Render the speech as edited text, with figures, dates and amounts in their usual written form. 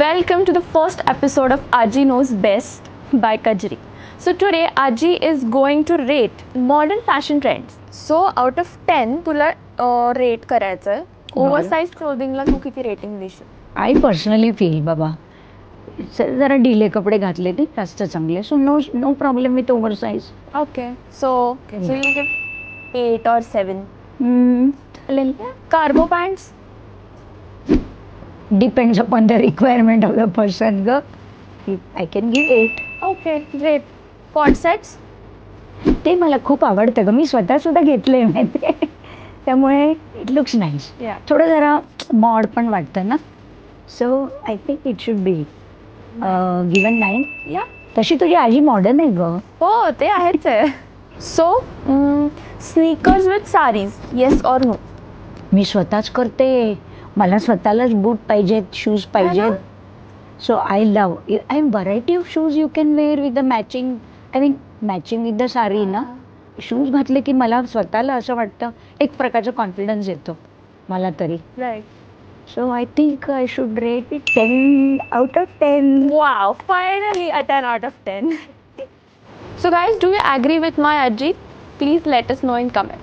Welcome to the first episode of Aji Knows Best by Kajri. So today Aji is going to rate modern fashion trends. So out of 10 तुला rate करायचं आहे. Oversize क्लोथिंगला तू किती rating देशील? I personally feel बाबा जरा ढिले कपडे घातले ते जास्त चांगले. So no no problem with over size. Okay. So you give 8 or 7. चालेल. Cargo pants. Depends upon the requirement of the person ग. I can give 8. Okay, great. Quad sets. ते मला खूप आवडतं ग. मी स्वतः सुद्धा घेतलंय माहिती आहे. त्यामुळे इट लुक्स नाईस. Yeah. थोडं जरा मॉड पण वाटतं ना. So I think it should be given 9. Yeah. तशी तुझी आजी मॉडर्न आहे ग. हो ते आहेच आहे. So sneakers with saris yes और नो? मी स्वतःच करते. मला स्वतःलाच बूट पाहिजेत, शूज पाहिजेत. So I love I am variety of shoes you can wear with the matching. I mean matching with the sari ना. शूज घातले की मला स्वतःला असं वाटतं एक प्रकारचा कॉन्फिडन्स येतो मला तरी. Right. So I think I should rate it 10 out of 10. Wow, finally a 10 out of 10. So guys, do you agree with my Ajit? Please let us know in comments.